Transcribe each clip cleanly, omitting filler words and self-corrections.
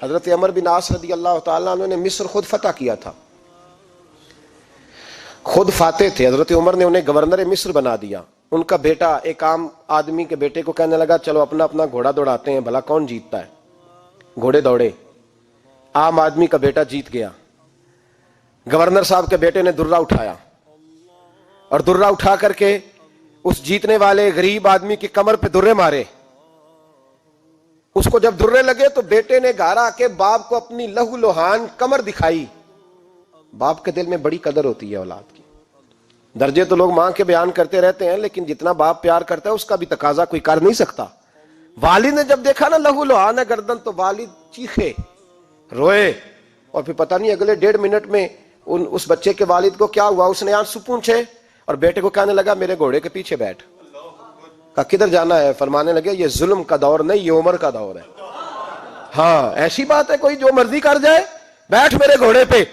حضرت عمر بن عاص رضی اللہ تعالیٰ عنہ نے مصر خود فتح کیا تھا، خود فاتح تھے. حضرت عمر نے انہیں گورنر مصر بنا دیا. ان کا بیٹا ایک عام آدمی کے بیٹے کو کہنے لگا چلو اپنا اپنا گھوڑا دوڑاتے ہیں، بھلا کون جیتتا ہے. گھوڑے دوڑے، عام آدمی کا بیٹا جیت گیا. گورنر صاحب کے بیٹے نے درہ اٹھایا اور درہ اٹھا کر کے اس جیتنے والے غریب آدمی کی کمر پہ درے مارے. اس کو جب درے لگے تو بیٹے نے گھر آ کے باپ کو اپنی لہو لوہان کمر دکھائی. باپ کے دل میں بڑی قدر ہوتی ہے اولاد کی. درجے تو لوگ ماں کے بیان کرتے رہتے ہیں، لیکن جتنا باپ پیار کرتا ہے اس کا بھی تقاضا کوئی کر نہیں سکتا. والد نے جب دیکھا نا لہو لوہان ہے گردن، تو والد چیخے، روئے، اور پھر پتہ نہیں اگلے 1.5 منٹ میں اس بچے کے والد کو کیا ہوا. اس نے آنسو پونچھے اور بیٹے کو کہنے لگا میرے گھوڑے کے پیچھے بیٹھ. کہا کدھر جانا ہے؟ فرمانے لگے یہ ظلم کا دور نہیں، یہ عمر کا دور ہے. ہاں ایسی بات ہے کوئی جو مرضی کر جائے؟ بیٹھ میرے گھوڑے پہ.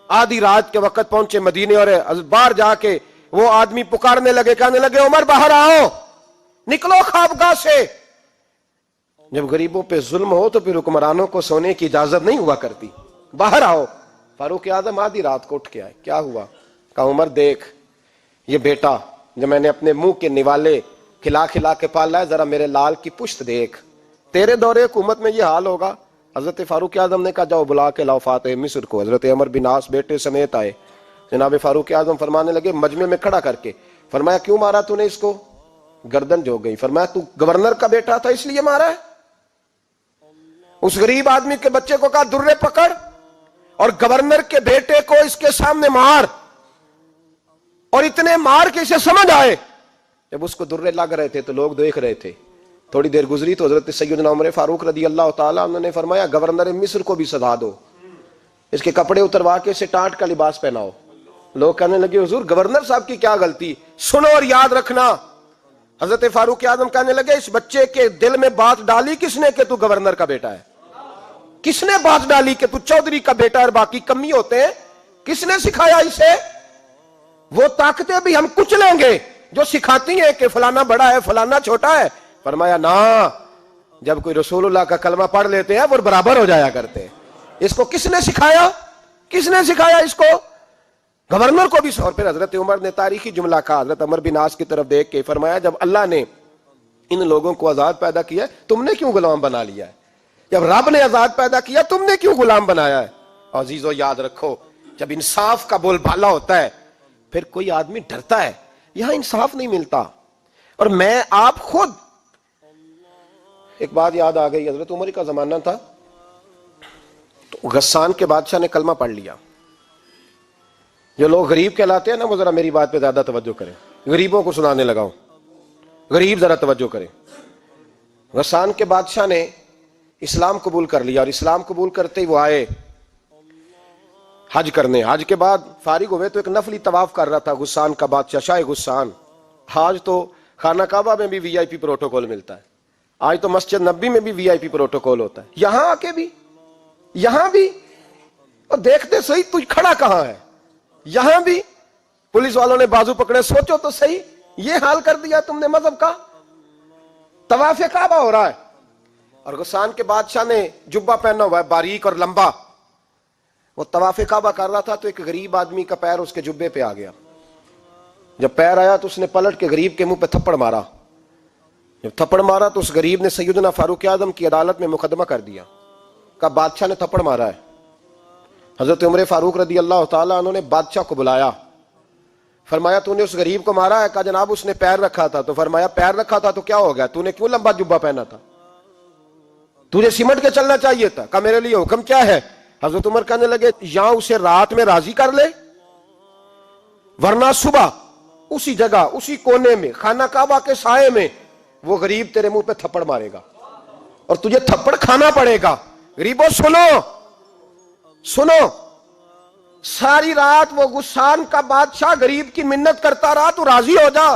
آدھی رات کے وقت پہنچے مدینے اور باہر جا کے وہ آدمی پکارنے لگے، کہنے لگے عمر باہر آؤ، نکلو خوابگاہ سے. جب غریبوں پہ ظلم ہو تو پھر حکمرانوں کو سونے کی اجازت نہیں ہوا کرتی. باہر آؤ. فاروق اعظم آدھی رات کو اٹھ کے آئے. کیا ہوا؟ کہا عمر دیکھ، یہ بیٹا جو میں نے اپنے منہ کے نوالے کھلا کھلا کے پالا ہے، ذرا میرے لال کی پشت دیکھ. تیرے دور حکومت میں یہ حال ہوگا. حضرت فاروق اعظم نے کہا جاؤ بلا کے لاؤ فاتح مصر کو. حضرت عمر بن عاص بیٹے سمیت آئے. جناب فاروق اعظم فرمانے لگے مجمع میں کھڑا کر کے، فرمایا کیوں مارا تو نے اس کو؟ گردن جو گئی. فرمایا تو گورنر کا بیٹا تھا اس لیے مارا ہے؟ اس غریب آدمی کے بچے کو کہا درے پکڑ اور گورنر کے بیٹے کو اس کے سامنے مار، اور اتنے مار کے اسے سمجھ آئے. جب اس کو درے لگ رہے تھے تو لوگ دیکھ رہے تھے. تھوڑی دیر گزری تو حضرت سیدنا عمر فاروق رضی اللہ تعالیٰ عنہ نے فرمایا گورنر مصر کو بھی سزا دو، اس کے کپڑے اتروا کے اسے ٹاٹ کا لباس پہناؤ. لوگ کہنے لگے حضور گورنر صاحب کی کیا غلطی؟ سنو اور یاد رکھنا. حضرت فاروق اعظم کہنے لگے اس بچے کے دل میں بات ڈالی کس نے کہ تو گورنر کا بیٹا ہے؟ کس نے بات ڈالی کہ تو چودھری کا بیٹا اور باقی کمی ہوتے ہیں؟ کس نے سکھایا اسے؟ وہ طاقتیں بھی ہم کچھ لیں گے جو سکھاتی ہیں کہ فلانا بڑا ہے فلانا چھوٹا ہے. فرمایا نا، جب کوئی رسول اللہ کا کلمہ پڑھ لیتے ہیں وہ برابر ہو جایا کرتے ہیں. اس کو کس نے سکھایا؟ کس نے سکھایا اس کو؟ گورنر کو بھی. اور پھر حضرت عمر نے تاریخی جملہ کہا حضرت عمر بن عاص کی طرف دیکھ کے، فرمایا جب اللہ نے ان لوگوں کو آزاد پیدا کیا تم نے کیوں غلام بنا لیا ہے؟ جب رب نے آزاد پیدا کیا تم نے کیوں غلام بنایا ہے؟ عزیزو یاد رکھو جب انصاف کا بول بالا ہوتا ہے پھر کوئی آدمی ڈرتا ہے. یہاں انصاف نہیں ملتا. اور میں آپ خود ایک بات یاد آ گئی. حضرت عمر کا زمانہ تھا تو غسان کے بادشاہ نے کلمہ پڑھ لیا. جو لوگ غریب کہلاتے ہیں نا وہ ذرا میری بات پہ زیادہ توجہ کریں. غریبوں کو سنانے لگا ہوں، غریب ذرا توجہ کریں. غسان کے بادشاہ نے اسلام قبول کر لیا اور اسلام قبول کرتے ہی وہ آئے حج کرنے. حج کے بعد فارغ ہوئے تو ایک نفلی طواف کر رہا تھا غسان کا بادشاہ شاہ غسان. آج تو خانہ کعبہ میں بھی وی آئی پی پروٹوکول ملتا ہے، آج تو مسجد نبی میں بھی وی آئی پی پروٹوکول ہوتا ہے. یہاں آ کے بھی، یہاں بھی، اور دیکھتے صحیح تو کھڑا کہاں ہے. یہاں بھی پولیس والوں نے بازو پکڑے. سوچو تو صحیح، یہ حال کر دیا تم نے مذہب کا. طواف کعبہ ہو رہا ہے اور غسان کے بادشاہ نے جبہ پہنا ہوا ہے باریک اور لمبا. وہ طواف کعبہ کر رہا تھا تو ایک غریب آدمی کا پیر اس کے جبے پہ آ گیا. جب پیر آیا تو اس نے پلٹ کے غریب کے منہ پہ تھپڑ مارا. جب تھپڑ مارا تو اس غریب نے سیدنا فاروق اعظم کی عدالت میں مقدمہ کر دیا. کہا بادشاہ نے تھپڑ مارا ہے. حضرت عمر فاروق رضی اللہ تعالیٰ عنہ نے بادشاہ کو بلایا. فرمایا تو نے اس غریب کو مارا ہے؟ کہا جناب اس نے پیر رکھا تھا. تو فرمایا پیر رکھا تھا تو کیا ہو گیا؟ تو نے کیوں لمبا جبہ پہنا تھا؟ تجھے سمٹ کے چلنا چاہیے تھا. کہا میرے لیے حکم کیا ہے؟ حضرت عمر کہنے لگے یہاں اسے رات میں راضی کر لے، ورنہ صبح اسی جگہ اسی کونے میں خانہ کعبہ کے سائے میں وہ غریب تیرے منہ پہ تھپڑ مارے گا اور تجھے تھپڑ کھانا پڑے گا. غریبوں سنو سنو، ساری رات وہ غسان کا بادشاہ غریب کی منت کرتا رہا تو راضی ہو جا.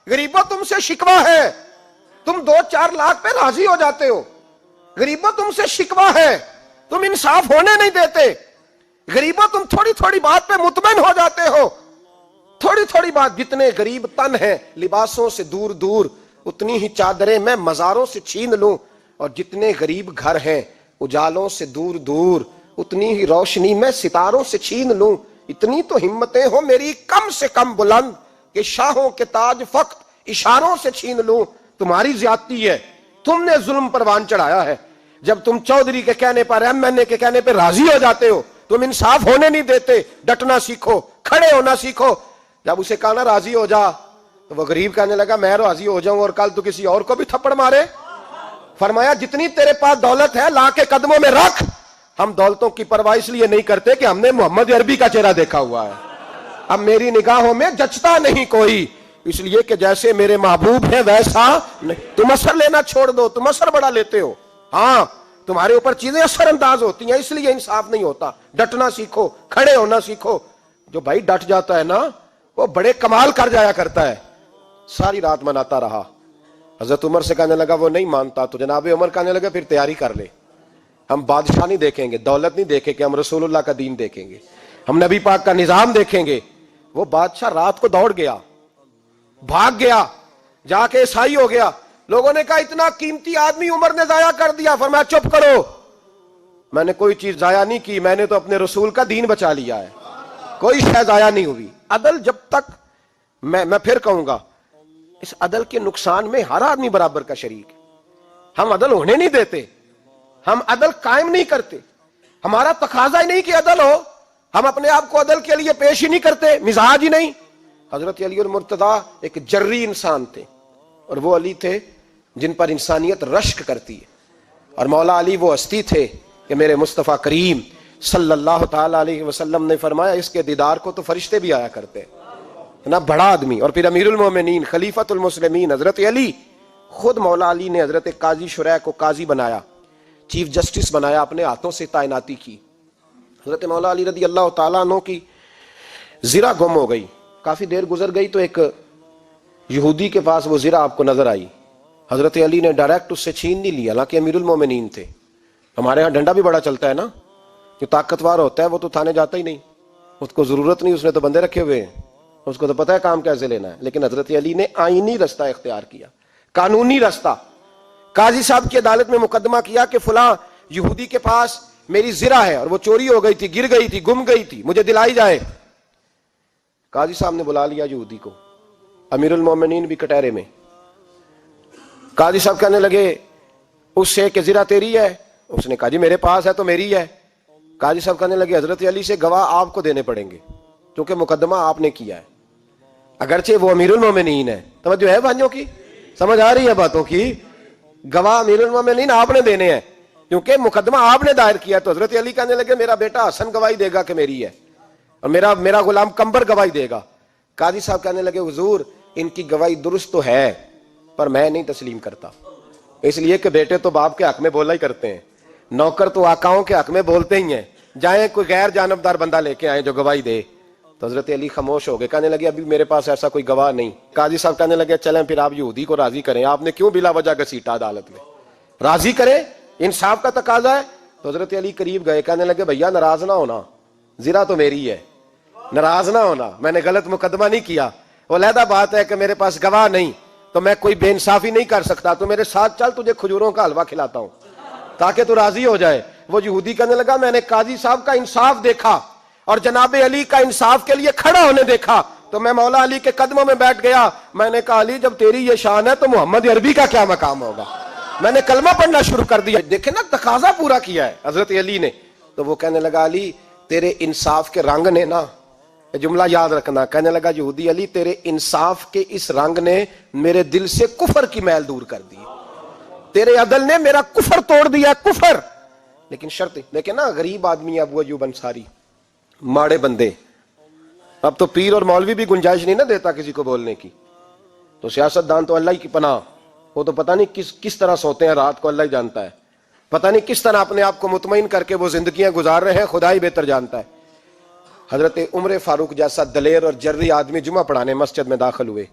غریبوں تم سے شکوہ ہے، تم 2-4 لاکھ پہ راضی ہو جاتے ہو. غریبوں تم سے شکوہ ہے، تم انصاف ہونے نہیں دیتے. غریبوں تم تھوڑی تھوڑی بات پہ مطمئن ہو جاتے ہو. تھوڑی تھوڑی بات، جتنے غریب تن ہیں لباسوں سے دور دور اتنی ہی چادریں میں مزاروں سے چھین لوں، اور جتنے غریب گھر ہیں اجالوں سے دور دور اتنی ہی روشنی میں ستاروں سے چھین لوں. اتنی تو ہمتیں ہو میری کم سے کم بلند کہ شاہوں کے تاج فقط اشاروں سے چھین لوں. تمہاری زیادتی ہے, تم نے ظلم پروان چڑھایا ہے. جب تم چودھری کے کہنے پر ایم این اے کے کہنے پہ راضی ہو جاتے ہو, تم انصاف ہونے نہیں دیتے. ڈٹنا سیکھو, کھڑے ہونا سیکھو. جب اسے کہا نا راضی ہو جا, تو وہ غریب کہنے لگا میں راضی ہو جاؤں اور کل تو کسی اور کو بھی تھپڑ مارے. فرمایا جتنی تیرے پاس دولت ہے لا کے قدموں میں رکھ. ہم دولتوں کی پرواہ اس لیے نہیں کرتے کہ ہم نے محمد عربی کا چہرہ دیکھا ہوا ہے. اب میری نگاہوں میں جچتا نہیں کوئی, اس لیے کہ جیسے میرے محبوب ہیں ویسا نہیں. تم اثر لینا چھوڑ دو, تم اثر بڑا لیتے ہو. ہاں تمہارے اوپر چیزیں اثر انداز ہوتی ہیں, اس لیے انصاف نہیں ہوتا. ڈٹنا سیکھو, کھڑے ہونا سیکھو. جو بھائی ڈٹ جاتا ہے نا وہ بڑے کمال کر جایا کرتا ہے. ساری رات مناتا رہا. حضرت عمر سے کہنے لگا وہ نہیں مانتا, تو جناب عمر کہنے لگا پھر تیاری کر لے. ہم بادشاہ نہیں دیکھیں گے, دولت نہیں دیکھیں گے, ہم رسول اللہ کا دین دیکھیں گے, ہم نبی پاک کا نظام دیکھیں گے. وہ بادشاہ رات کو دوڑ گیا, بھاگ گیا, جا کے عیسائی ہو گیا. لوگوں نے کہا اتنا قیمتی آدمی عمر نے ضائع کر دیا. فرمایا چپ کرو, میں نے کوئی چیز ضائع نہیں کی, میں نے تو اپنے رسول کا دین بچا لیا ہے. کوئی شے ضائع نہیں ہوئی. عدل جب تک, میں پھر کہوں گا, اس عدل کے نقصان میں ہر آدمی برابر کا شریک ہے. ہم عدل ہونے نہیں دیتے, ہم عدل قائم نہیں کرتے. ہمارا تقاضا ہی نہیں کہ عدل ہو, ہم اپنے آپ کو عدل کے لیے پیش ہی نہیں کرتے, مزاج ہی نہیں. حضرت علی المرتضیٰ ایک جری انسان تھے, اور وہ علی تھے جن پر انسانیت رشک کرتی ہے. اور مولا علی وہ ہستی تھے کہ میرے مصطفیٰ کریم صلی اللہ تعالی علیہ وسلم نے فرمایا اس کے دیدار کو تو فرشتے بھی آیا کرتے. نا بڑا آدمی, اور پھر امیر المومنین خلیفۃ المسلمین حضرت علی. خود مولا علی نے حضرت قاضی شریح کو قاضی بنایا, چیف جسٹس بنایا, اپنے ہاتھوں سے تعیناتی کی. حضرت مولا علی رضی اللہ تعالیٰ عنہ کی زرہ گم ہو گئی. کافی دیر گزر گئی تو ایک یہودی کے پاس وہ زرہ آپ کو نظر آئی. حضرت علی نے ڈائریکٹ اس سے چھین نہیں لیا, حالانکہ امیر المومنین تھے. ہمارے ہاں ڈنڈا بھی بڑا چلتا ہے نا, جو طاقتور ہوتا ہے وہ تو تھانے جاتا ہی نہیں, اس کو ضرورت نہیں, اس نے تو بندے رکھے ہوئے ہیں, اس کو تو پتہ ہے کام کیسے لینا ہے. لیکن حضرت علی نے آئینی رستہ اختیار کیا, قانونی رستہ. قاضی صاحب کی عدالت میں مقدمہ کیا کہ فلاں یہودی کے پاس میری زرہ ہے اور وہ چوری ہو گئی تھی, گر گئی تھی, گم گئی تھی, مجھے دلائی جائے. قاضی صاحب نے بلا لیا یہودی کو, امیر المومنین بھی کٹہرے میں. قاضی صاحب کہنے لگے اس سے کہ زرہ تیری ہے؟ اس نے کہا جی میرے پاس ہے تو میری ہے. قاضی صاحب کہنے لگے حضرت علی سے گواہ آپ کو دینے پڑیں گے کیونکہ مقدمہ آپ نے کیا ہے, اگرچہ وہ امیر المومنین ہے. توجہ ہے بھائیوں کی, سمجھ آ رہی ہے باتوں کی؟ گواہ امیر المومنین آپ نے دینے ہیں کیونکہ مقدمہ آپ نے دائر کیا. تو حضرت علی کہنے لگے میرا بیٹا حسن گواہی دے گا کہ میری ہے, اور میرا غلام کمبر گواہی دے گا. قاضی صاحب کہنے لگے حضور ان کی گواہی درست تو ہے پر میں نہیں تسلیم کرتا, اس لیے کہ بیٹے تو باپ کے حق میں بولا ہی کرتے ہیں, نوکر تو آقاؤں کے حق میں بولتے ہی ہیں. جائیں کوئی غیر جانبدار بندہ لے کے آئے جو گواہی دے. تو حضرت علی خاموش ہو گئے, کہنے لگے ابھی میرے پاس ایسا کوئی گواہ نہیں. قاضی صاحب کہنے لگے چلیں پھر آپ یہودی کو راضی کریں, آپ نے کیوں بلا وجہ گھسیٹا عدالت میں, راضی کریں, انصاف کا تقاضا ہے. تو حضرت علی قریب گئے, کہنے لگے بھیا ناراض نہ ہونا, زرہ تو میری ہے, ناراض نہ ہونا, میں نے غلط مقدمہ نہیں کیا. وہ علیحدہ بات ہے کہ میرے پاس گواہ نہیں تو میں کوئی بے انصافی نہیں کر سکتا, تو میرے ساتھ چل تجھے کھجوروں کا حلوہ کھلاتا ہوں تاکہ تو راضی ہو جائے. وہ یہودی کہنے لگا میں نے قاضی صاحب کا انصاف دیکھا اور جناب علی کا انصاف کے لیے کھڑا ہونے دیکھا تو میں مولا علی کے قدموں میں بیٹھ گیا. میں نے کہا علی جب تیری یہ شان ہے تو محمد عربی کا کیا مقام ہوگا. میں نے کلمہ پڑھنا شروع کر دیا. دیکھیں نا تقاضا پورا کیا ہے حضرت علی نے. تو وہ کہنے لگا علی تیرے انصاف کے رنگ نے نا, جملہ یاد رکھنا, کہنے لگا یہودی علی تیرے انصاف کے اس رنگ نے میرے دل سے کفر کی میل دور کر دی, تیرے عدل نے میرا کفر توڑ دیا, کفر. لیکن شرط دیکھیں نا, غریب آدمی ابو ایوب انصاری, ماڑے بندے, اب تو پیر اور مولوی بھی گنجائش نہیں نہ دیتا کسی کو بولنے کی. تو سیاست دان تو اللہ ہی کی پناہ, وہ تو پتہ نہیں کس طرح سوتے ہیں رات کو, اللہ ہی جانتا ہے. پتہ نہیں کس طرح اپنے آپ کو مطمئن کر کے وہ زندگیاں گزار رہے ہیں, خدا ہی بہتر جانتا ہے. حضرت عمر فاروق جیسا دلیر اور جرری آدمی جمعہ پڑھانے مسجد میں داخل ہوئے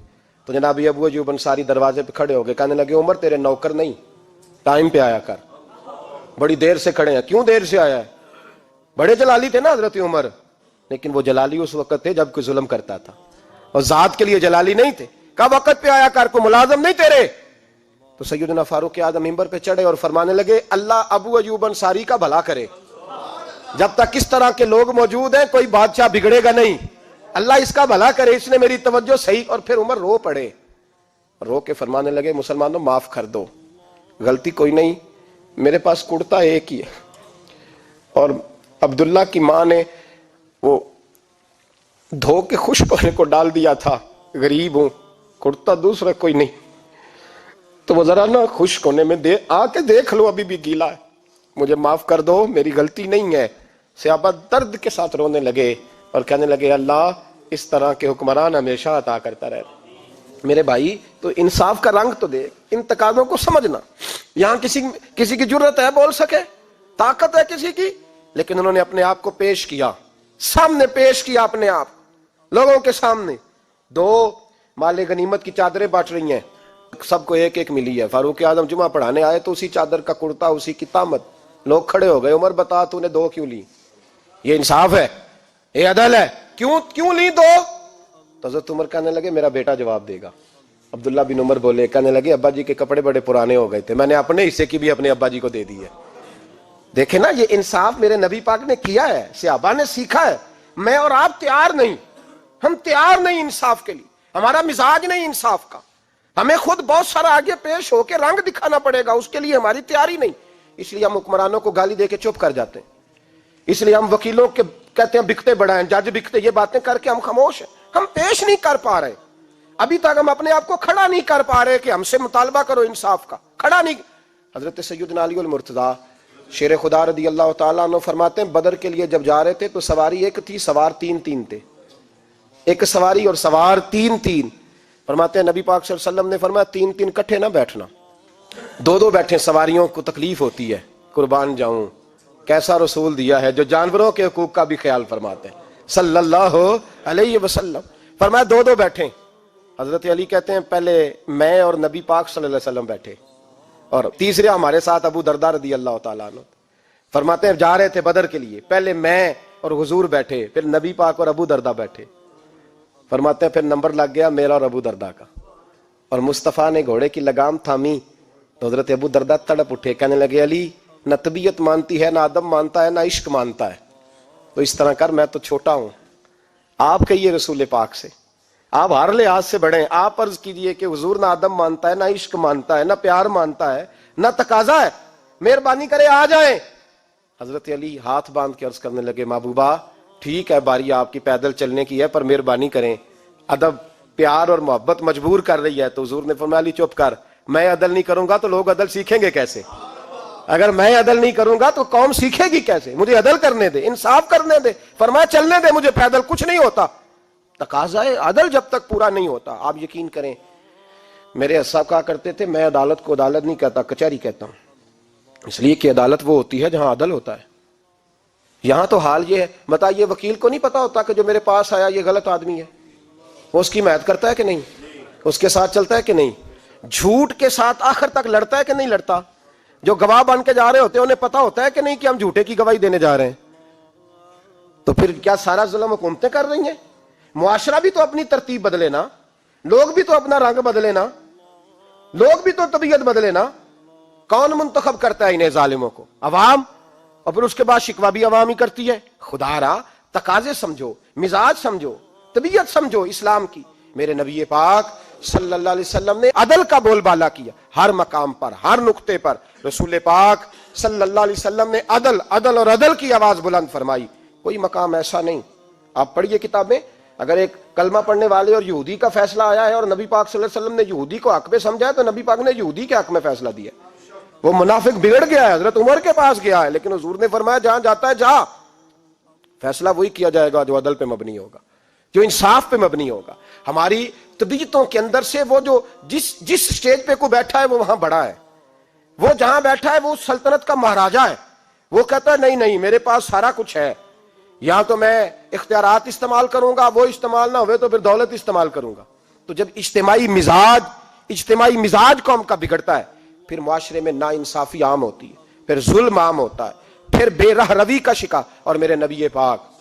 تو جناب ابو ایوب انصاری دروازے پہ کھڑے ہو گئے, کہنے لگے عمر تیرے نوکر نہیں, ٹائم پہ آیا کر, بڑی دیر سے کھڑے ہیں. کیوں دیر سے آیا ہے؟ بڑے جلالی تھے نا حضرت عمر, لیکن وہ جلالی اس وقت تھے جب کوئی ظلم کرتا تھا, اور ذات کے لیے جلالی نہیں تھے. کہا وقت پہ آیا کر, کو ملازم نہیں تیرے. تو سیدنا فاروق اعظم منبر پہ چڑھے اور فرمانے لگے اللہ ابو ایوب انصاری کا بھلا کرے، جب تک اس طرح کے لوگ موجود ہیں کوئی بادشاہ بگڑے گا نہیں، اللہ اس کا بھلا کرے، اس نے میری توجہ صحیح۔ اور پھر عمر رو پڑے، رو کے فرمانے لگے مسلمانوں معاف کر دو، غلطی کوئی نہیں، میرے پاس کرتا ایک ہی ہے، اور عبداللہ کی ماں نے وہ دھو کے خشک ہونے کو ڈال دیا تھا، غریب ہوں، کرتا دوسرا کوئی نہیں، تو وہ ذرا نا خشک ہونے میں آ کے دیکھ لو ابھی بھی گیلا ہے، مجھے معاف کر دو، میری غلطی نہیں ہے۔ صحابہ درد کے ساتھ رونے لگے اور کہنے لگے اللہ اس طرح کے حکمران ہمیشہ عطا کرتا رہے۔ میرے بھائی تو انصاف کا رنگ تو دے، ان تقاضوں کو سمجھنا۔ یہاں کسی کی جرت ہے بول سکے، طاقت ہے کسی کی، لیکن انہوں نے اپنے آپ کو پیش کیا، سامنے پیش کیا اپنے آپ لوگوں کے سامنے۔ دو مال غنیمت کی چادریں بانٹ رہی ہیں، سب کو ایک ایک ملی ہے۔ فاروق اعظم جمعہ پڑھانے آئے تو اسی چادر کا کرتا، اسی کی تامت، لوگ کھڑے ہو گئے، عمر بتا تو نے دو کیوں لی؟ یہ انصاف ہے؟ یہ عدل ہے؟ کیوں لی دو؟ تو حضرت عمر کہنے لگے میرا بیٹا جواب دے گا۔ عبداللہ بن عمر بولے، کہنے لگے ابا جی کے کپڑے بڑے پرانے ہو گئے تھے، میں نے اپنے حصے کی بھی اپنے ابا جی کو دے دی ہے۔ دیکھیں نا یہ انصاف میرے نبی پاک نے کیا ہے، صحابہ نے سیکھا ہے۔ میں اور آپ تیار نہیں، ہم تیار نہیں انصاف کے لیے، ہمارا مزاج نہیں انصاف کا، ہمیں خود بہت سارا آگے پیش ہو کے رنگ دکھانا پڑے گا، اس کے لیے ہماری تیاری نہیں، اس لیے ہم حکمرانوں کو گالی دے کے چپ کر جاتے ہیں، اس لیے ہم وکیلوں کے کہتے ہیں بکتے بڑا ہیں، جج بکتے، یہ باتیں کر کے ہم خاموش ہیں، ہم پیش نہیں کر پا رہے، ابھی تک ہم اپنے آپ کو کھڑا نہیں کر پا رہے کہ ہم سے مطالبہ کرو انصاف کا، کھڑا نہیں۔ حضرت سیدنا علی المرتضیٰ شیر خدا رضی اللہ تعالیٰ عنہ فرماتے ہیں بدر کے لیے جب جا رہے تھے تو سواری ایک تھی، سوار تین تھے، ایک سواری اور سوار تین۔ فرماتے ہیں نبی پاک صلی اللہ علیہ وسلم نے فرمایا تین کٹھے نہ بیٹھنا، دو بیٹھیں، سواریوں کو تکلیف ہوتی ہے، قربان جاؤں کیسا رسول دیا ہے جو جانوروں کے حقوق کا بھی خیال فرماتے ہیں صلی اللہ علیہ وسلم۔ فرمایا دو بیٹھیں۔ حضرت علی کہتے ہیں پہلے میں اور نبی پاک صلی اللہ علیہ وسلم بیٹھے، اور تیسرے ہمارے ساتھ ابو درداء رضی اللہ تعالیٰ عنہ۔ فرماتے ہیں جا رہے تھے بدر کے لیے، پہلے میں اور حضور بیٹھے، پھر نبی پاک اور ابو درداء بیٹھے۔ فرماتے ہیں پھر نمبر لگ گیا میرا اور ابو درداء کا، اور مصطفیٰ نے گھوڑے کی لگام تھامی تو حضرت ابو درداء تڑپ اٹھے، کہنے لگے علی نہ طبیعت مانتی ہے، نہ ادب مانتا ہے، نہ عشق مانتا ہے، تو اس طرح کر، میں تو چھوٹا ہوں، آپ کہیے رسول پاک سے، آپ ہر لحاظ سے بڑے ہیں، آپ عرض کیجئے کہ حضور نہ ادب مانتا ہے، نہ عشق مانتا ہے، نہ پیار مانتا ہے، نہ تقاضا ہے، مہربانی کرے آ جائیں۔ حضرت علی ہاتھ باندھ کے عرض کرنے لگے محبوبہ ٹھیک ہے باری آپ کی پیدل چلنے کی ہے، پر مہربانی کریں، ادب پیار اور محبت مجبور کر رہی ہے۔ تو حضور نے فرمایا علی چپ کر، میں عدل نہیں کروں گا تو لوگ عدل سیکھیں گے کیسے؟ اگر میں عدل نہیں کروں گا تو قوم سیکھے گی کیسے؟ مجھے عدل کرنے دے، انصاف کرنے دے، فرمایا چلنے دے مجھے پیدل، کچھ نہیں ہوتا۔ تقاضا عدل جب تک پورا نہیں ہوتا، آپ یقین کریں میرے صاحب کہا کرتے تھے میں عدالت کو عدالت نہیں کہتا، کچہری کہتا ہوں، اس لیے کہ عدالت وہ ہوتی ہے جہاں عدل ہوتا ہے۔ یہاں تو حال یہ ہے، بتائیے وکیل کو نہیں پتا ہوتا کہ جو میرے پاس آیا یہ غلط آدمی ہے، وہ اس کی حمایت کرتا ہے کہ نہیں، اس کے ساتھ چلتا ہے کہ نہیں، جھوٹ کے ساتھ آخر تک لڑتا ہے کہ نہیں لڑتا، جو گواہ بن کے جا رہے ہوتے ہیں انہیں پتا ہوتا ہے کہ نہیں کہ ہم جھوٹے کی گواہی دینے جا رہے ہیں، تو پھر کیا سارا ظلم حکومتیں کر رہی ہیں؟ معاشرہ بھی تو اپنی ترتیب بدلے نا، لوگ بھی تو اپنا رنگ بدلے نا، لوگ بھی تو طبیعت بدلے نا۔ کون منتخب کرتا ہے انہیں ظالموں کو؟ عوام، اور پھر اس کے بعد شکوہ بھی عوام ہی کرتی ہے۔ خدا را تقاضے سمجھو، مزاج سمجھو، طبیعت سمجھو اسلام کی۔ میرے نبی پاک صلی اللہ علیہ وسلم نے عدل کا بول بالا کیا، ہر مقام پر، ہر نقطے پر رسول پاک صلی اللہ علیہ وسلم نے عدل عدل اور عدل کی آواز بلند فرمائی۔ کوئی مقام ایسا نہیں، آپ پڑھیے کتابیں، اگر ایک کلمہ پڑھنے والے اور یہودی کا فیصلہ آیا ہے اور نبی پاک صلی اللہ علیہ وسلم نے یہودی کو حق میں سمجھا ہے تو نبی پاک نے یہودی کے حق میں فیصلہ دیا۔ وہ منافق بگڑ گیا ہے، حضرت عمر کے پاس گیا ہے، لیکن حضور نے فرمایا جہاں جاتا ہے جا، فیصلہ وہی کیا جائے گا جو عدل پہ مبنی ہوگا، جو انصاف پہ مبنی ہوگا۔ ہماری طبیعتوں کے اندر سے وہ جو جس سٹیج پہ کوئی بیٹھا ہے وہ وہاں بڑا ہے، وہ جہاں بیٹھا ہے وہ سلطنت کا مہاراجا ہے، وہ کہتا ہے نہیں میرے پاس سارا کچھ ہے، یہاں تو میں اختیارات استعمال کروں گا، وہ استعمال نہ ہوئے تو پھر دولت استعمال کروں گا۔ تو جب اجتماعی مزاج قوم کا بگڑتا ہے، پھر معاشرے میں ناانصافی عام ہوتی ہے، پھر ظلم عام ہوتا ہے، پھر بے رہ روی کا شکار۔ اور میرے نبی پاک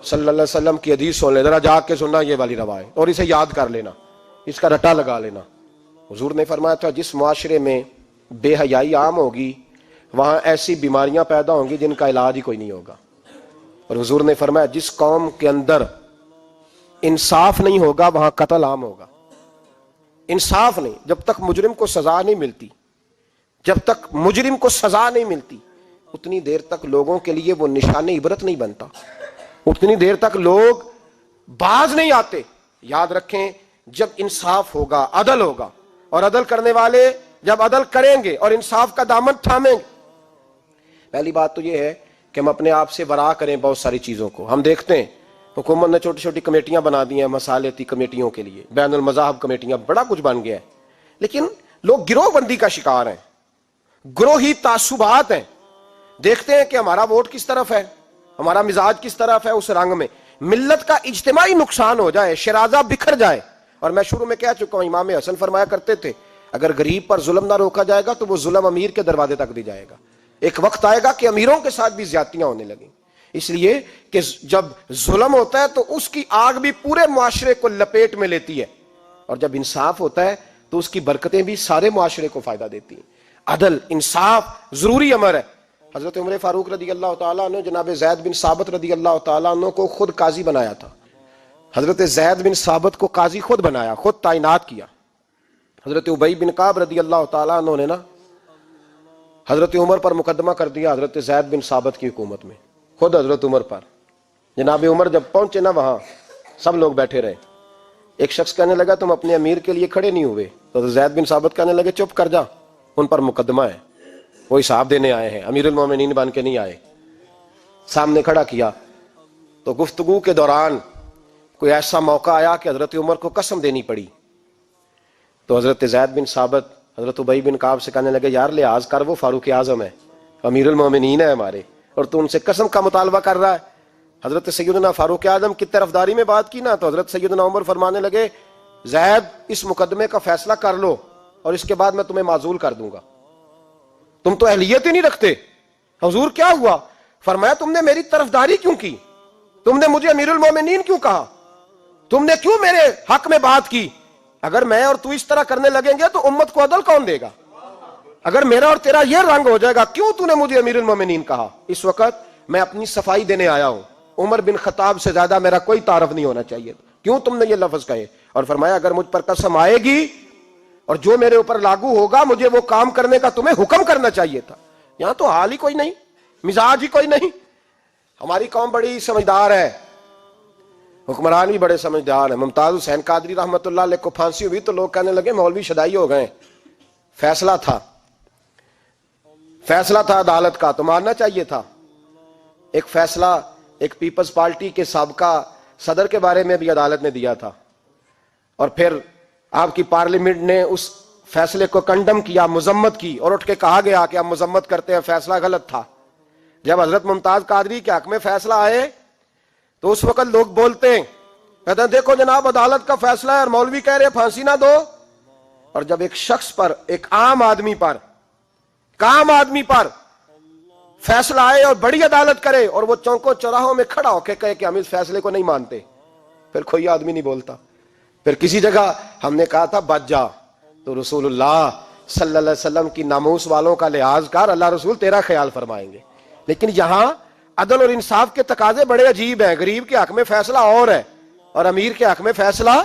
صلی اللہ علیہ وسلم کی حدیث سن لے، ذرا جا کے سننا یہ والی روایت، اور اسے یاد کر لینا، اس کا رٹا لگا لینا۔ حضور نے فرمایا تھا جس معاشرے میں بے حیائی عام ہوگی وہاں ایسی بیماریاں پیدا ہوں گی جن کا علاج ہی کوئی نہیں ہوگا. اور حضور نے فرمایا جس قوم کے اندر انصاف نہیں ہوگا وہاں قتل عام ہوگا. انصاف نہیں، جب تک مجرم کو سزا نہیں ملتی، جب تک مجرم کو سزا نہیں ملتی اتنی دیر تک لوگوں کے لیے وہ نشان عبرت نہیں بنتا، اتنی دیر تک لوگ باز نہیں آتے. یاد رکھیں جب انصاف ہوگا، عدل ہوگا، اور عدل کرنے والے جب عدل کریں گے اور انصاف کا دامن تھامیں گے. پہلی بات تو یہ ہے کہ ہم اپنے آپ سے ورا کریں بہت ساری چیزوں کو. ہم دیکھتے ہیں حکومت نے چھوٹی چھوٹی کمیٹیاں بنا دی ہیں مصالحتی کمیٹیوں کے لیے، بین المذاہب کمیٹیاں، بڑا کچھ بن گیا ہے، لیکن لوگ گروہ بندی کا شکار ہیں، گروہی تعصبات ہیں. دیکھتے ہیں کہ ہمارا ووٹ کس طرف ہے، ہمارا مزاج کس طرف ہے، اس رنگ میں ملت کا اجتماعی نقصان ہو جائے، شرازہ بکھر جائے. اور میں شروع میں کہہ چکا ہوں، امام حسن فرمایا کرتے تھے اگر غریب پر ظلم نہ روکا جائے گا تو وہ ظلم امیر کے دروازے تک دی جائے گا. ایک وقت آئے گا کہ امیروں کے ساتھ بھی زیادتیاں ہونے لگیں، اس لیے کہ جب ظلم ہوتا ہے تو اس کی آگ بھی پورے معاشرے کو لپیٹ میں لیتی ہے، اور جب انصاف ہوتا ہے تو اس کی برکتیں بھی سارے معاشرے کو فائدہ دیتی ہیں. عدل انصاف ضروری امر ہے. حضرت عمر فاروق رضی اللہ تعالیٰ عنہ جناب زید بن ثابت رضی اللہ تعالیٰ عنہ کو خود قاضی بنایا تھا. حضرت زید بن ثابت کو قاضی خود بنایا، خود تعینات کیا. حضرت ابی بن کعب رضی اللہ تعالیٰ عنہ نے نا حضرت عمر پر مقدمہ کر دیا حضرت زید بن ثابت کی حکومت میں، خود حضرت عمر پر. جناب عمر جب پہنچے نا وہاں سب لوگ بیٹھے رہے. ایک شخص کہنے لگا تم اپنے امیر کے لیے کھڑے نہیں ہوئے، تو حضرت زید بن ثابت کہنے لگے چپ کر جا، ان پر مقدمہ ہے، وہ حساب دینے آئے ہیں، امیر المومنین بن کے نہیں آئے. سامنے کھڑا کیا تو گفتگو کے دوران کوئی ایسا موقع آیا کہ حضرت عمر کو قسم دینی پڑی. تو حضرت زید بن ثابت حضرت ابی بن کعب سے کہنے لگے یار لحاظ کر، وہ فاروق اعظم ہے، امیر المومنین ہے ہمارے، اور تو ان سے قسم کا مطالبہ کر رہا ہے. حضرت سیدنا فاروق اعظم کی طرفداری میں بات کی نا تو حضرت سیدنا عمر فرمانے لگے زید اس مقدمے کا فیصلہ کر لو اور اس کے بعد میں تمہیں معزول کر دوں گا، تم تو اہلیت ہی نہیں رکھتے. حضور کیا ہوا؟ فرمایا تم نے میری طرفداری کیوں کی، تم نے مجھے امیر المومنین کیوں کہا، تم نے کیوں میرے حق میں بات کی؟ اگر میں اور تو اس طرح کرنے لگیں گے تو امت کو عدل کون دے گا؟ اگر میرا اور تیرا یہ رنگ ہو جائے گا، کیوں تو نے مجھے امیر المومنین کہا؟ اس وقت میں اپنی صفائی دینے آیا ہوں، عمر بن خطاب سے زیادہ میرا کوئی تعارف نہیں ہونا چاہیے، کیوں تم نے یہ لفظ کہے؟ اور فرمایا اگر مجھ پر قسم آئے گی اور جو میرے اوپر لاگو ہوگا مجھے وہ کام کرنے کا تمہیں حکم کرنا چاہیے تھا. یہاں تو حال ہی کوئی نہیں، مزاج ہی کوئی نہیں. ہماری قوم بڑی سمجھدار ہے، حکمران بھی بڑے سمجھدار ہیں. ممتاز حسین قادری رحمۃ اللہ علیہ کو پھانسی ہوئی تو لوگ کہنے لگے مولوی شدائی ہو گئے. فیصلہ تھا عدالت کا تو ماننا چاہیے تھا. ایک فیصلہ ایک پیپلز پارٹی کے سابقہ صدر کے بارے میں بھی عدالت نے دیا تھا، اور پھر آپ کی پارلیمنٹ نے اس فیصلے کو کنڈم کیا، مذمت کی، اور اٹھ کے کہا گیا کہ ہم مذمت کرتے ہیں، فیصلہ غلط تھا. جب حضرت ممتاز قادری کے حق میں فیصلہ آئے تو اس وقت لوگ بولتے ہیں، کہتے ہیں دیکھو جناب عدالت کا فیصلہ ہے اور مولوی کہہ رہے پھانسی نہ دو. اور جب ایک شخص پر، ایک عام آدمی پر فیصلہ آئے اور بڑی عدالت کرے اور وہ چوکوں چوراہوں میں کھڑا ہو کے کہے کہ ہم اس فیصلے کو نہیں مانتے، پھر کوئی آدمی نہیں بولتا. پھر کسی جگہ ہم نے کہا تھا بچ جا، تو رسول اللہ صلی اللہ علیہ وسلم کی ناموس والوں کا لحاظ کر، اللہ رسول تیرا خیال فرمائیں گے. لیکن یہاں عدل اور انصاف کے تقاضے بڑے عجیب ہیں. غریب کے حق میں فیصلہ اور ہے اور امیر کے حق میں فیصلہ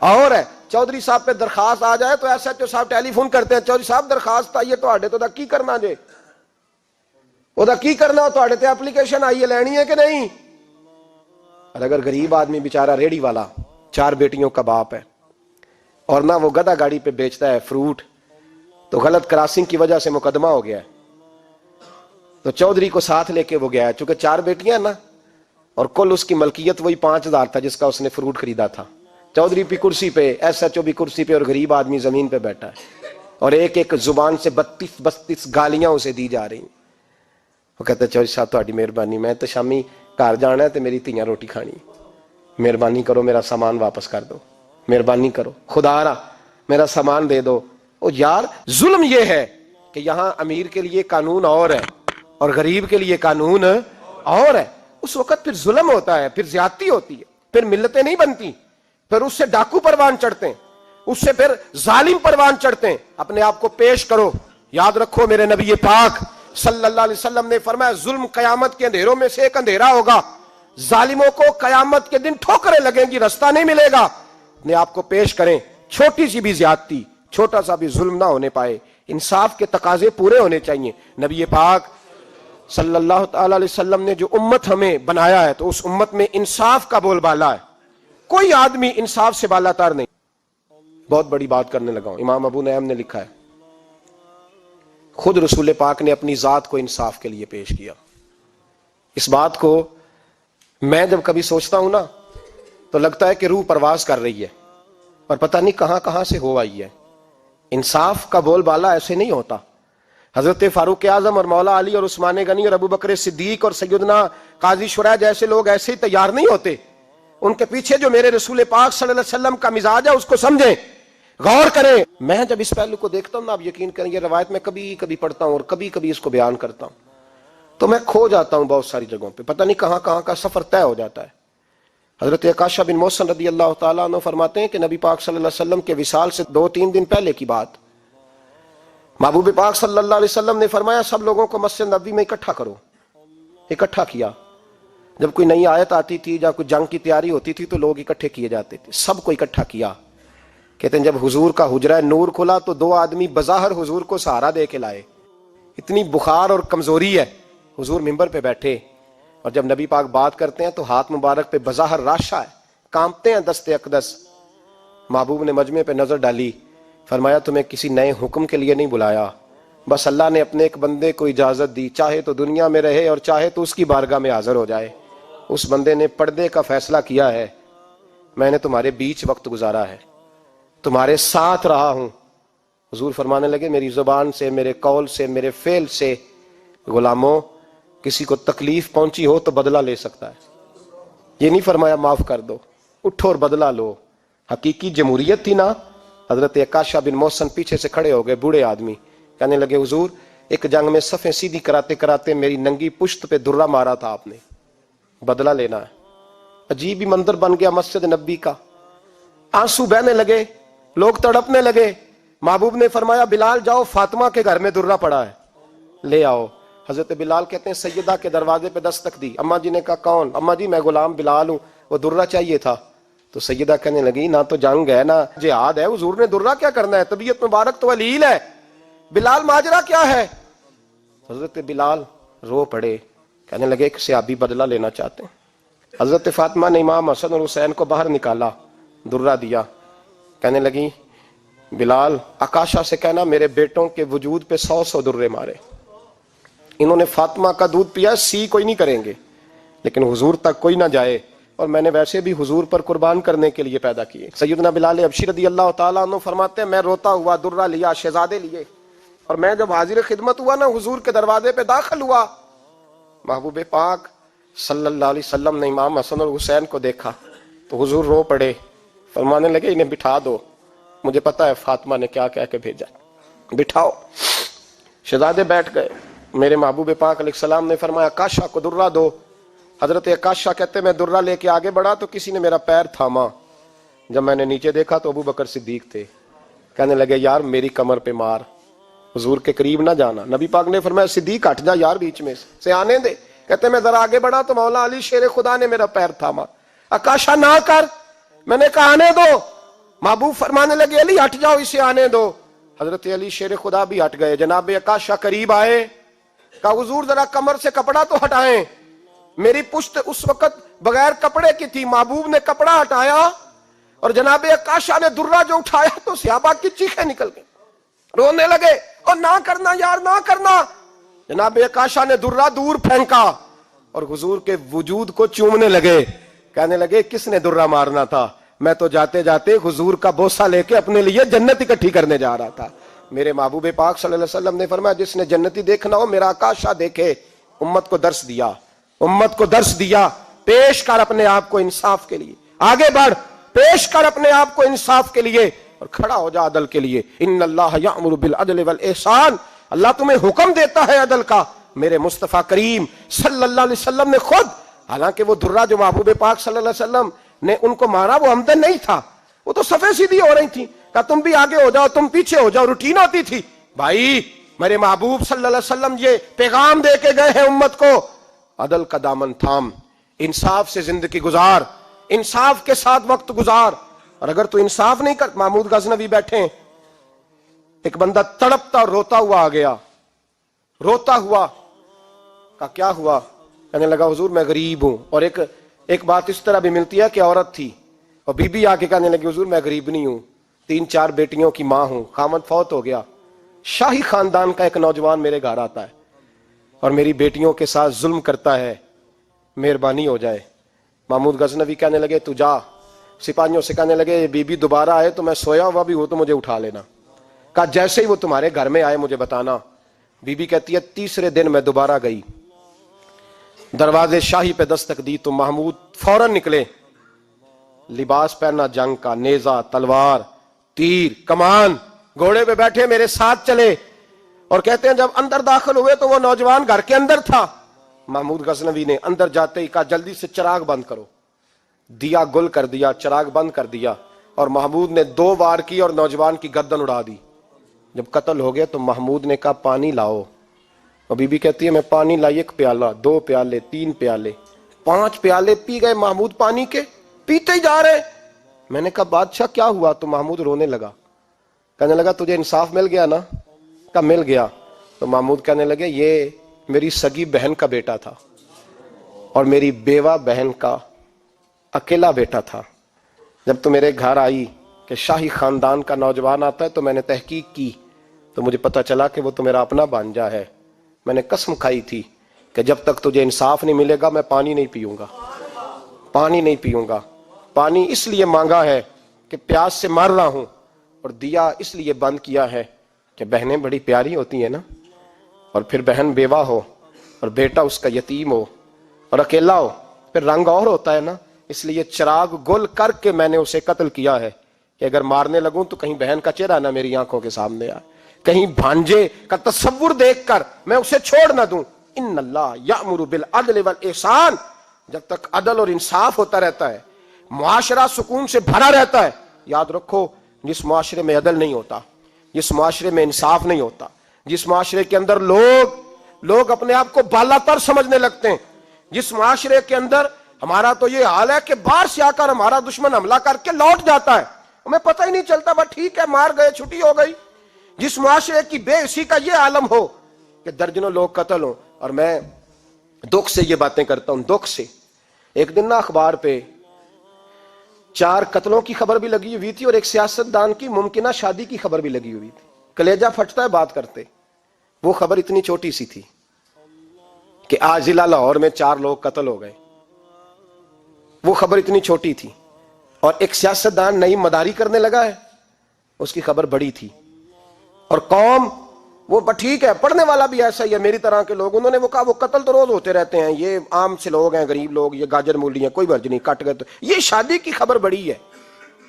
اور ہے. چودھری صاحب پہ درخواست آ جائے تو ایس ایچ او صاحب ٹیلی فون کرتے ہیں، چودھری صاحب درخواست آئی ہے تو کی کرنا جے، وہ کی کرنا، تو اپلیکیشن آئی ہے، لینی ہے کہ نہیں؟ اور اگر غریب آدمی بیچارہ ریڑھی والا 4 بیٹیوں کا باپ ہے اور نہ وہ گدھا گاڑی پہ بیچتا ہے فروٹ، تو غلط کراسنگ کی وجہ سے مقدمہ ہو گیا ہے، تو چودھری کو ساتھ لے کے وہ گیا ہے، چونکہ 4 بیٹیاں نا اور کل اس کی ملکیت وہی 5000 تھا جس کا اس نے فروٹ خریدا تھا. چودھری بھی کرسی پہ، ایس ایچ او بھی کرسی پہ، اور غریب آدمی زمین پہ بیٹھا ہے، اور ایک ایک زبان سے 32 گالیاں اسے دی جا رہی. وہ کہتے ہیں چودھری صاحب تہاڈی مہربانی، میں تو شامی گھر جانا ہے تو میری تیاں روٹی کھانی، مہربانی کرو میرا سامان واپس کر دو، مہربانی کرو خدا را میرا سامان دے دو. او یار ظلم یہ ہے کہ یہاں امیر کے لیے قانون اور ہے اور غریب کے لیے قانون اور ہے. اس وقت پھر ظلم ہوتا ہے، پھر زیادتی ہوتی ہے، پھر ملتیں نہیں بنتی، پھر اس سے ڈاکو پروان چڑھتے ہیں. اس سے پھر ظالم پروان چڑھتے ہیں. اپنے آپ کو پیش کرو. یاد رکھو میرے نبی پاک صلی اللہ علیہ وسلم نے فرمایا ظلم قیامت کے اندھیروں میں سے ایک اندھیرا ہوگا. ظالموں کو قیامت کے دن ٹھوکریں لگیں گی, رستہ نہیں ملے گا. اپنے آپ کو پیش کریں, چھوٹی سی بھی زیادتی, چھوٹا سا بھی ظلم نہ ہونے پائے. انصاف کے تقاضے پورے ہونے چاہیے. نبی پاک صلی اللہ تعالی علیہ وسلم نے جو امت ہمیں بنایا ہے تو اس امت میں انصاف کا بول بالا ہے. کوئی آدمی انصاف سے بالا تر نہیں. بہت بڑی بات کرنے لگا ہوں. امام ابو نعیم نے لکھا ہے خود رسول پاک نے اپنی ذات کو انصاف کے لیے پیش کیا. اس بات کو میں جب کبھی سوچتا ہوں نا تو لگتا ہے کہ روح پرواز کر رہی ہے اور پتہ نہیں کہاں کہاں سے ہو آئی ہے. انصاف کا بول بالا ایسے نہیں ہوتا. حضرت فاروق اعظم اور مولا علی اور عثمان غنی اور ابو بکر صدیق اور سیدنا قاضی شرح جیسے لوگ ایسے ہی تیار نہیں ہوتے. ان کے پیچھے جو میرے رسول پاک صلی اللہ علیہ وسلم کا مزاج ہے اس کو سمجھیں, غور کریں. میں جب اس پہلو کو دیکھتا ہوں نا, آپ یقین کریں یہ روایت میں کبھی کبھی پڑھتا ہوں اور کبھی کبھی اس کو بیان کرتا ہوں تو میں کھو جاتا ہوں بہت ساری جگہوں پہ. پتہ نہیں کہاں کہاں کا سفر طے ہو جاتا ہے. حضرت عکاشہ بن محصن رضی اللہ تعالیٰ عنہ فرماتے ہیں کہ نبی پاک صلی اللہ علیہ وسلم کے وصال سے 2-3 دن پہلے کی بات, محبوب پاک صلی اللہ علیہ وسلم نے فرمایا سب لوگوں کو مسجد نبوی میں اکٹھا کرو. اکٹھا کیا. جب کوئی نئی آیت آتی تھی یا کوئی جنگ کی تیاری ہوتی تھی تو لوگ اکٹھے کیے جاتے تھے. سب کو اکٹھا کیا. کہتے ہیں جب حضور کا حجرہ نور کھلا تو 2 آدمی بظاہر حضور کو سہارا دے کے لائے. اتنی بخار اور کمزوری ہے. حضور منبر پہ بیٹھے اور جب نبی پاک بات کرتے ہیں تو ہاتھ مبارک پہ بظاہر راشا ہے, کانپتے ہیں دست اقدس. محبوب نے مجمع پہ نظر ڈالی, فرمایا تمہیں کسی نئے حکم کے لیے نہیں بلایا, بس اللہ نے اپنے ایک بندے کو اجازت دی, چاہے تو دنیا میں رہے اور چاہے تو اس کی بارگاہ میں حاضر ہو جائے. اس بندے نے پردے کا فیصلہ کیا ہے. میں نے تمہارے بیچ وقت گزارا ہے, تمہارے ساتھ رہا ہوں. حضور فرمانے لگے میری زبان سے, میرے قول سے, میرے فعل سے غلاموں کسی کو تکلیف پہنچی ہو تو بدلہ لے سکتا ہے. یہ نہیں فرمایا معاف کر دو, اٹھو اور بدلہ لو. حقیقی جمہوریت تھی نا. حضرت عکاشہ بن محصن پیچھے سے کھڑے ہو گئے, بوڑھے آدمی, کہنے لگے حضور ایک جنگ میں صفیں سیدھی کراتے کراتے میری ننگی پشت پہ درہ مارا تھا آپ نے, بدلہ لینا ہے. عجیب ہی منظر بن گیا مسجد نبی کا. آنسو بہنے لگے, لوگ تڑپنے لگے. محبوب نے فرمایا بلال جاؤ, فاطمہ کے گھر میں درہ پڑا ہے, لے آؤ. حضرت بلال کہتے ہیں سیدہ کے دروازے پہ دستک دی. اماں جی نے کہا کون؟ اماں جی میں غلام بلال ہوں, وہ درہ چاہیے تھا. تو سیدہ کہنے لگی نہ تو جنگ ہے نہ جہاد ہے, حضور نے درہ کیا کرنا ہے, طبیعت مبارک تو علیل ہے. بلال ماجرا کیا ہے؟ حضرت بلال رو پڑے, کہنے لگے ایک صحابی بدلہ لینا چاہتے ہیں. حضرت فاطمہ نے امام حسن اور حسین کو باہر نکالا, درہ دیا. کہنے لگی بلال عکاشہ سے کہنا میرے بیٹوں کے وجود پہ 100 درے مارے. انہوں نے فاطمہ کا دودھ پیا, سی کوئی نہیں کریں گے, لیکن حضور تک کوئی نہ جائے, اور میں نے ویسے بھی حضور پر قربان کرنے کے لیے پیدا کیے. سیدنا بلال حبشی رضی اللہ تعالیٰ عنہ فرماتے ہیں میں روتا ہوا درہ لیا, شہزادے لیے, اور میں جب حاضر خدمت ہوا نا حضور کے دروازے پہ داخل ہوا, محبوب پاک صلی اللہ علیہ وسلم نے امام حسن اور حسین کو دیکھا تو حضور رو پڑے, فرمانے لگے انہیں بٹھا دو, مجھے پتا ہے فاطمہ نے کیا کہہ کے بھیجا, بٹھاؤ. شہزادے بیٹھ گئے. میرے محبوب پاک علیہ السلام نے فرمایا عکاشہ کو درہ دو. حضرت عکاشہ کہتے میں درہ لے کے آگے بڑھا تو کسی نے میرا پیر تھاما. جب میں نے نیچے دیکھا تو ابو بکر صدیق تھے. کہنے لگے یار میری کمر پہ مار, حضور کے قریب نہ جانا. نبی پاک نے فرمایا صدیق ہٹ جا یار بیچ میں سے آنے دے. کہتے میں ذرا آگے بڑھا تو مولا علی شیر خدا نے میرا پیر تھاما. عکاشہ نہ کر, میں نے کہا آنے دو. محبوب فرمانے لگے علی ہٹ جاؤ, اسے آنے دو. حضرت علی شیر خدا بھی ہٹ گئے. جناب عکاشہ قریب آئے, کہا حضور ذرا کمر سے کپڑا تو ہٹائیں, میری پشت اس وقت بغیر کپڑے کی تھی. محبوب نے کپڑا ہٹایا اور جناب عکاشہ نے درہ جو اٹھایا تو صحابہ کی چیخیں نکل گئی, رونے لگے, اور نہ کرنا یار نہ کرنا. جناب عکاشہ نے درہ دور پھینکا اور حضور کے وجود کو چومنے لگے. کہنے لگے کس نے درہ مارنا تھا, میں تو جاتے جاتے حضور کا بوسہ لے کے اپنے لیے جنت اکٹھی کرنے جا رہا تھا. میرے محبوب پاک صلی اللہ علیہ وسلم نے فرمایا جس نے جنتی دیکھنا ہو میرا عکاشہ دیکھے. امت کو درس دیا, امت کو درس دیا. پیش کر اپنے آپ کو انصاف کے لیے, آگے بڑھ, پیش کر اپنے آپ کو انصاف کے لیے اور کھڑا ہو جا عدل کے لیے. ان اللہ یأمر بالعدل والاحسان, اللہ تمہیں حکم دیتا ہے عدل کا. میرے مصطفیٰ کریم صلی اللہ علیہ وسلم نے خود, حالانکہ وہ درہ جو محبوب پاک صلی اللہ علیہ وسلم نے ان کو مارا وہ عمدن نہیں تھا, وہ تو صفیں سیدھی ہو رہی تھی, کہا تم بھی آگے ہو جاؤ، تم پیچھے ہو جاؤ، روٹین ہوتی تھی۔ بھائی میرے محبوب صلی اللہ علیہ وسلم یہ پیغام دے کے گئے ہیں امت کو، عدل کا دامن تھام، انصاف سے زندگی گزار، انصاف کے ساتھ وقت گزار۔ اور اگر تو انصاف نہیں کر، محمود غزنوی بیٹھے ہیں، ایک بندہ تڑپتا اور روتا ہوا آ گیا، روتا ہوا، کہا کیا ہوا؟ کہنے لگا حضور میں غریب ہوں۔ اور ایک بات اس طرح بھی ملتی ہے کہ عورت تھی اور بی بی آ کے کہنے لگی حضور میں غریب نہیں ہوں، 3-4 بیٹیوں کی ماں ہوں، خامد فوت ہو گیا، شاہی خاندان کا ایک نوجوان میرے گھر آتا ہے اور میری بیٹیوں کے ساتھ ظلم کرتا ہے، مہربانی ہو جائے۔ محمود غزنوی کہنے لگے تو جا، سپاہیوں سے کہنے لگے بی بی دوبارہ آئے تو میں سویا ہوا بھی ہو تو مجھے اٹھا لینا۔ کہا جیسے ہی وہ تمہارے گھر میں آئے مجھے بتانا۔ بی بی کہتی ہے تیسرے دن میں دوبارہ گئی، دروازے شاہی پہ دستک دی تو محمود فوراً نکلے، لباس پہنا جنگ کا، نیزہ، تلوار، تیر، کمان، گھوڑے پہ بیٹھے میرے ساتھ چلے، اور کہتے ہیں جب اندر داخل ہوئے تو وہ نوجوان گھر کے اندر تھا۔ محمود غزنوی نے اندر جاتے ہی کہا جلدی سے چراغ بند کرو، دیا گل کر دیا، چراغ بند کر دیا، اور محمود نے 2 وار کی اور نوجوان کی گردن اڑا دی۔ جب قتل ہو گیا تو محمود نے کہا پانی لاؤ، اور بی بی کہتی ہے میں پانی لائی، 1 پیالہ، 2 پیالے، 3 پیالے، 5 پیالے پی گئے محمود پانی کے، پیتے ہی جا رہے۔ میں نے کہا بادشاہ کیا ہوا؟ تو محمود رونے لگا، کہنے لگا تجھے انصاف مل گیا نا؟ کہا مل گیا۔ تو محمود کہنے لگے یہ میری سگی بہن کا بیٹا تھا اور میری بیوہ بہن کا اکیلا بیٹا تھا۔ جب تو میرے گھر آئی کہ شاہی خاندان کا نوجوان آتا ہے تو میں نے تحقیق کی تو مجھے پتا چلا کہ وہ تو میرا اپنا بھانجا ہے۔ میں نے قسم کھائی تھی کہ جب تک تجھے انصاف نہیں ملے گا میں پانی نہیں پیوں گا، پانی نہیں پیوں گا۔ پانی اس لیے مانگا ہے کہ پیاس سے مر رہا ہوں، اور دیا اس لیے بند کیا ہے کہ بہنیں بڑی پیاری ہوتی ہیں نا، اور پھر بہن بیوہ ہو اور بیٹا اس کا یتیم ہو اور اکیلا ہو پھر رنگ اور ہوتا ہے نا، اس لیے چراغ گل کر کے میں نے اسے قتل کیا ہے کہ اگر مارنے لگوں تو کہیں بہن کا چہرہ نہ میری آنکھوں کے سامنے آئے، کہیں بھانجے کا تصور دیکھ کر میں اسے چھوڑ نہ دوں۔ ان اللہ یأمر بالعدل والاحسان، جب تک عدل اور انصاف ہوتا رہتا ہے، معاشرہ سکون سے بھرا رہتا ہے۔ یاد رکھو جس معاشرے میں عدل نہیں ہوتا، جس معاشرے میں انصاف نہیں ہوتا، جس معاشرے کے اندر لوگ اپنے آپ کو بالا تر سمجھنے لگتے ہیں، جس معاشرے کے اندر ہمارا تو یہ حال ہے کہ باہر سے آ کر ہمارا دشمن حملہ کر کے لوٹ جاتا ہے، ہمیں پتہ ہی نہیں چلتا، بس ٹھیک ہے مار گئے چھٹی ہو گئی۔ جس معاشرے کی بے حسی کا یہ عالم ہو کہ درجنوں لوگ قتل ہوں، اور میں دکھ سے یہ باتیں کرتا ہوں، دکھ سے۔ ایک دن نا اخبار پہ 4 قتلوں کی خبر بھی لگی ہوئی تھی اور ایک سیاستدان کی ممکنہ شادی کی خبر بھی لگی ہوئی تھی۔ کلیجہ پھٹتا ہے بات کرتے۔ وہ خبر اتنی چھوٹی سی تھی کہ آج ضلع لاہور میں 4 لوگ قتل ہو گئے، وہ خبر اتنی چھوٹی تھی، اور ایک سیاستدان نئی مداری کرنے لگا ہے، اس کی خبر بڑی تھی۔ اور قوم وہ ٹھیک ہے، پڑھنے والا بھی ایسا ہی ہے، میری طرح کے لوگ، انہوں نے وہ کہا وہ قتل تو روز ہوتے رہتے ہیں، یہ عام سے لوگ ہیں، غریب لوگ، یہ گاجر مولی ہیں، کوئی ورج نہیں، کٹ گئے تو یہ شادی کی خبر بڑی ہے،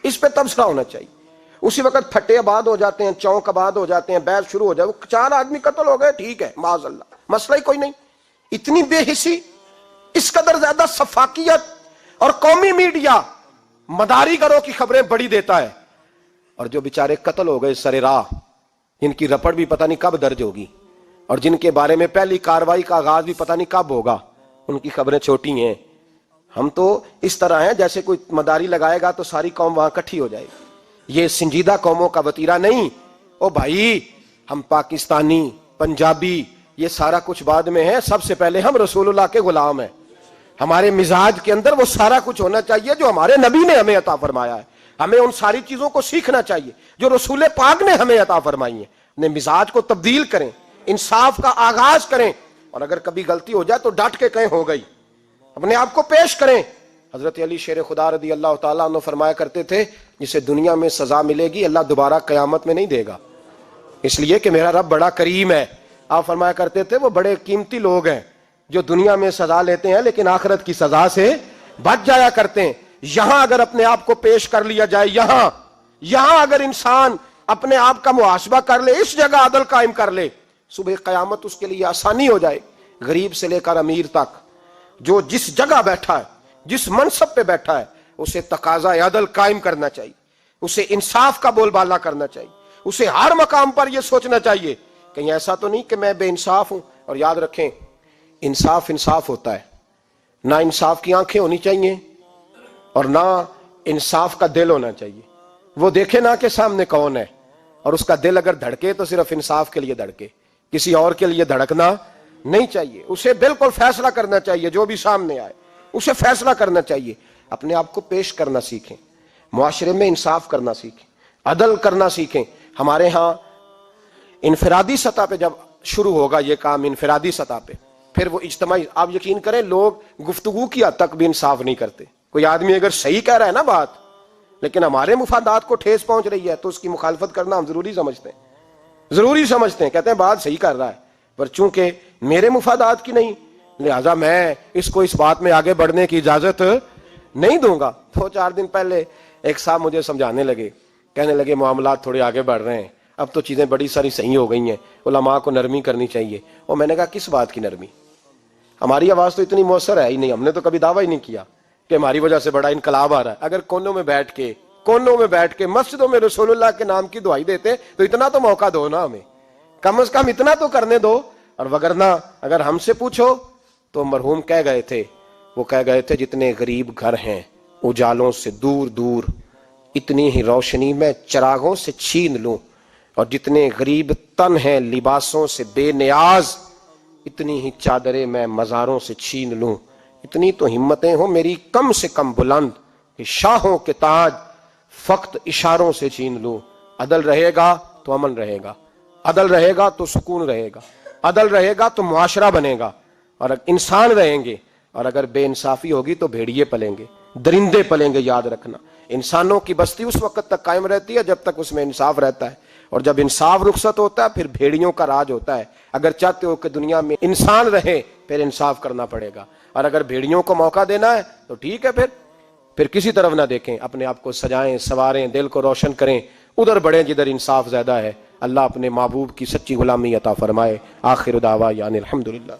اس پہ تبصرہ ہونا چاہیے۔ اسی وقت پھٹے آباد ہو جاتے ہیں، چونک آباد ہو جاتے ہیں، بحث شروع ہو جائے، وہ 4 آدمی قتل ہو گئے، ٹھیک ہے معاذ اللہ، مسئلہ ہی کوئی نہیں۔ اتنی بے حسی، اس قدر زیادہ سفاکیت، اور قومی میڈیا مداری گروں کی خبریں بڑی دیتا ہے، اور جو بیچارے قتل ہو گئے سر راہ، جن کی رپٹ بھی پتہ نہیں کب درج ہوگی، اور جن کے بارے میں پہلی کاروائی کا آغاز بھی پتہ نہیں کب ہوگا، ان کی خبریں چھوٹی ہیں۔ ہم تو اس طرح ہیں جیسے کوئی مداری لگائے گا تو ساری قوم وہاں اکٹھی ہو جائے گی، یہ سنجیدہ قوموں کا وتیرہ نہیں۔ او بھائی، ہم پاکستانی، پنجابی، یہ سارا کچھ بعد میں ہے، سب سے پہلے ہم رسول اللہ کے غلام ہیں۔ ہمارے مزاج کے اندر وہ سارا کچھ ہونا چاہیے جو ہمارے نبی نے ہمیں عطا فرمایا ہے، ہمیں ان ساری چیزوں کو سیکھنا چاہیے جو رسول پاک نے ہمیں عطا فرمائی ہیں۔ اپنے مزاج کو تبدیل کریں، انصاف کا آغاز کریں، اور اگر کبھی غلطی ہو جائے تو ڈٹ کے کہیں ہو گئی، اپنے آپ کو پیش کریں۔ حضرت علی شیر خدا رضی اللہ تعالیٰ عنہ فرمایا کرتے تھے جسے دنیا میں سزا ملے گی اللہ دوبارہ قیامت میں نہیں دے گا، اس لیے کہ میرا رب بڑا کریم ہے۔ آپ فرمایا کرتے تھے وہ بڑے قیمتی لوگ ہیں جو دنیا میں سزا لیتے ہیں لیکن آخرت کی سزا سے بچ جایا کرتے ہیں۔ یہاں اگر اپنے آپ کو پیش کر لیا جائے، یہاں اگر انسان اپنے آپ کا محاسبہ کر لے، اس جگہ عدل قائم کر لے، صبح قیامت اس کے لیے آسانی ہو جائے۔ غریب سے لے کر امیر تک جو جس جگہ بیٹھا ہے، جس منصب پہ بیٹھا ہے، اسے تقاضا عدل قائم کرنا چاہیے۔ اسے انصاف کا بول بالا کرنا چاہیے، اسے ہر مقام پر یہ سوچنا چاہیے کہیں ایسا تو نہیں کہ میں بے انصاف ہوں۔ اور یاد رکھیں انصاف انصاف ہوتا ہے، نہ انصاف کی آنکھیں ہونی چاہیے اور نہ انصاف کا دل ہونا چاہیے۔ وہ دیکھے نہ کہ سامنے کون ہے، اور اس کا دل اگر دھڑکے تو صرف انصاف کے لیے دھڑکے، کسی اور کے لیے دھڑکنا نہیں چاہیے۔ اسے بالکل فیصلہ کرنا چاہیے، جو بھی سامنے آئے اسے فیصلہ کرنا چاہیے۔ اپنے آپ کو پیش کرنا سیکھیں، معاشرے میں انصاف کرنا سیکھیں، عدل کرنا سیکھیں۔ ہمارے ہاں انفرادی سطح پہ جب شروع ہوگا یہ کام، انفرادی سطح پہ، پھر وہ اجتماعی، آپ یقین کریں لوگ گفتگو کی حد تک بھی انصاف نہیں کرتے۔ کوئی آدمی اگر صحیح کہہ رہا ہے نا بات، لیکن ہمارے مفادات کو ٹھیس پہنچ رہی ہے تو اس کی مخالفت کرنا ہم ضروری سمجھتے ہیں، کہتے ہیں بات صحیح کر رہا ہے، پر چونکہ میرے مفادات کی نہیں، لہذا میں اس کو اس بات میں آگے بڑھنے کی اجازت نہیں دوں گا۔ 2-4 دن پہلے ایک صاحب مجھے سمجھانے لگے، کہنے لگے معاملات تھوڑے آگے بڑھ رہے ہیں، اب تو چیزیں بڑی ساری صحیح ہو گئی ہیں، علماء کو نرمی کرنی چاہیے۔ اور میں نے کہا کس بات کی نرمی؟ ہماری آواز تو اتنی مؤثر ہے ہی نہیں، ہم نے تو کبھی دعویٰ ہی نہیں کیا کہ ہماری وجہ سے بڑا انقلاب آ رہا ہے۔ اگر کونوں میں بیٹھ کے مسجدوں میں رسول اللہ کے نام کی دعائی دیتے تو اتنا تو موقع دو نا، ہمیں کم از کم اتنا تو کرنے دو۔ اور وگرنہ اگر ہم سے پوچھو تو مرحوم کہہ گئے تھے جتنے غریب گھر ہیں اجالوں سے دور دور، اتنی ہی روشنی میں چراغوں سے چھین لوں، اور جتنے غریب تن ہیں لباسوں سے بے نیاز، اتنی ہی چادریں میں مزاروں سے چھین لوں۔ اتنی تو ہمتیں ہوں میری کم سے کم بلند کہ شاہوں کے تاج فقط اشاروں سے چھین لوں۔ عدل رہے گا تو امن رہے گا، عدل رہے گا تو سکون رہے گا، عدل رہے گا تو معاشرہ بنے گا، اور انسان رہیں گے۔ اور اگر بے انصافی ہوگی تو بھیڑیے پلیں گے، درندے پلیں گے۔ یاد رکھنا انسانوں کی بستی اس وقت تک قائم رہتی ہے جب تک اس میں انصاف رہتا ہے، اور جب انصاف رخصت ہوتا ہے پھر بھیڑیوں کا راج ہوتا ہے۔ اگر چاہتے ہو کہ دنیا میں انسان رہے پھر انصاف کرنا پڑے گا، اور اگر بھیڑیوں کو موقع دینا ہے تو ٹھیک ہے، پھر کسی طرف نہ دیکھیں، اپنے آپ کو سجائیں سواریں، دل کو روشن کریں، ادھر بڑھیں جدھر انصاف زیادہ ہے۔ اللہ اپنے محبوب کی سچی غلامی عطا فرمائے۔ آخر دعوانا الحمدللہ۔